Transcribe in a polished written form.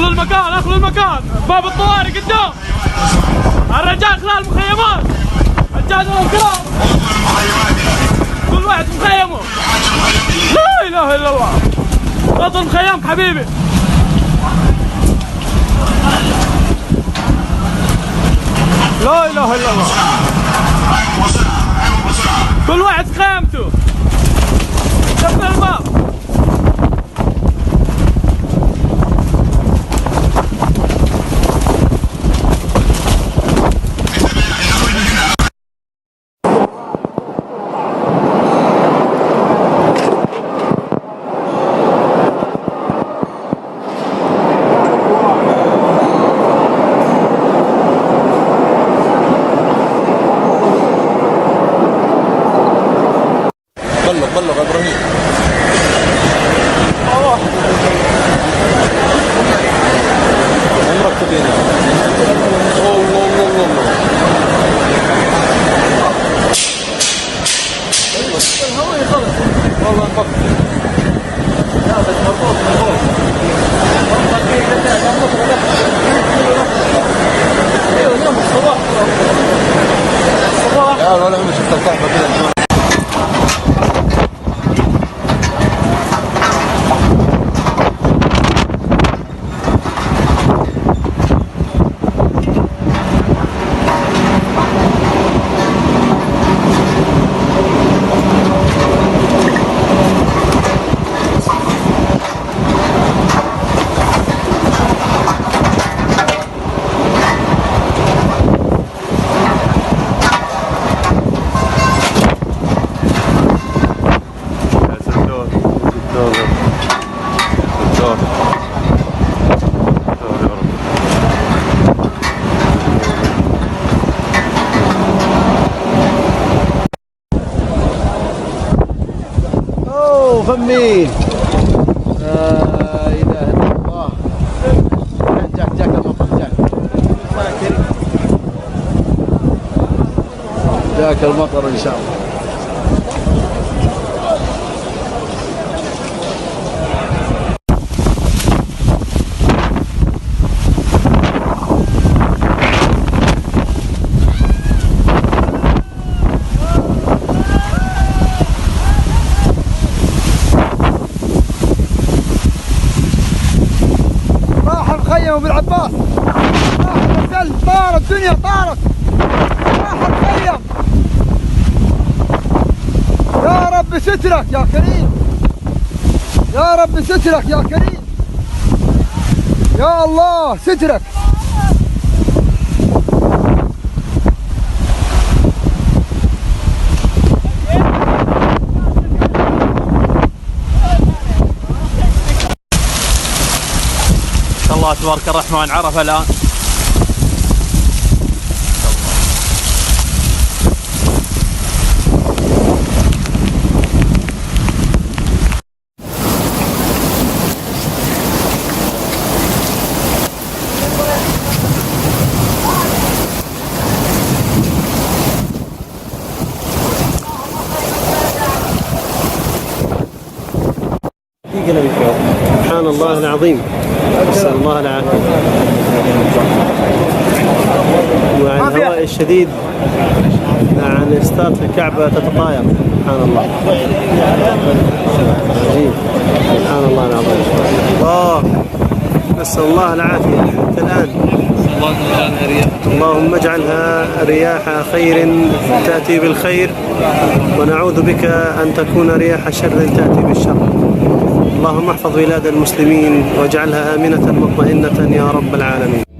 اخلوا المكان، اخلوا المكان، باب الطوارئ قدام. الرجال خلال المخيمات، الرجال والكلام، كل واحد في مخيمه. لا اله الا الله. بطل مخيمك حبيبي. لا اله الا الله. كل واحد في خيمته. قفل الباب. بلغ ابراهيم. عمرك تبينا. الله الله الله الله. الهواء يخلص والله انفضل. لا بس مضبوط مضبوط. ايوه اليوم الصباح يا ولا عمري شفت الكعبه كذا. فمي لا اله الا الله. جاك المطر جاك المطر ان شاء الله. بالعباس راح الثلج، طارت الدنيا طارت، راح الخيم. يا رب سترك يا كريم، يا رب سترك يا كريم، يا الله سترك. الله تبارك الرحمن عرف الآن. سبحان الله العظيم. نسأل الله العافية. مع الهواء الشديد عن إسقاط الكعبة تتطاير. سبحان الله. عجيب. سبحان الله العظيم. الله. نسأل الله العافية حتى الآن. اللهم اجعلها رياح خير تأتي بالخير، ونعوذ بك أن تكون رياح شر تأتي بالشر. اللهم احفظ بلاد المسلمين واجعلها آمنة مطمئنة يا رب العالمين.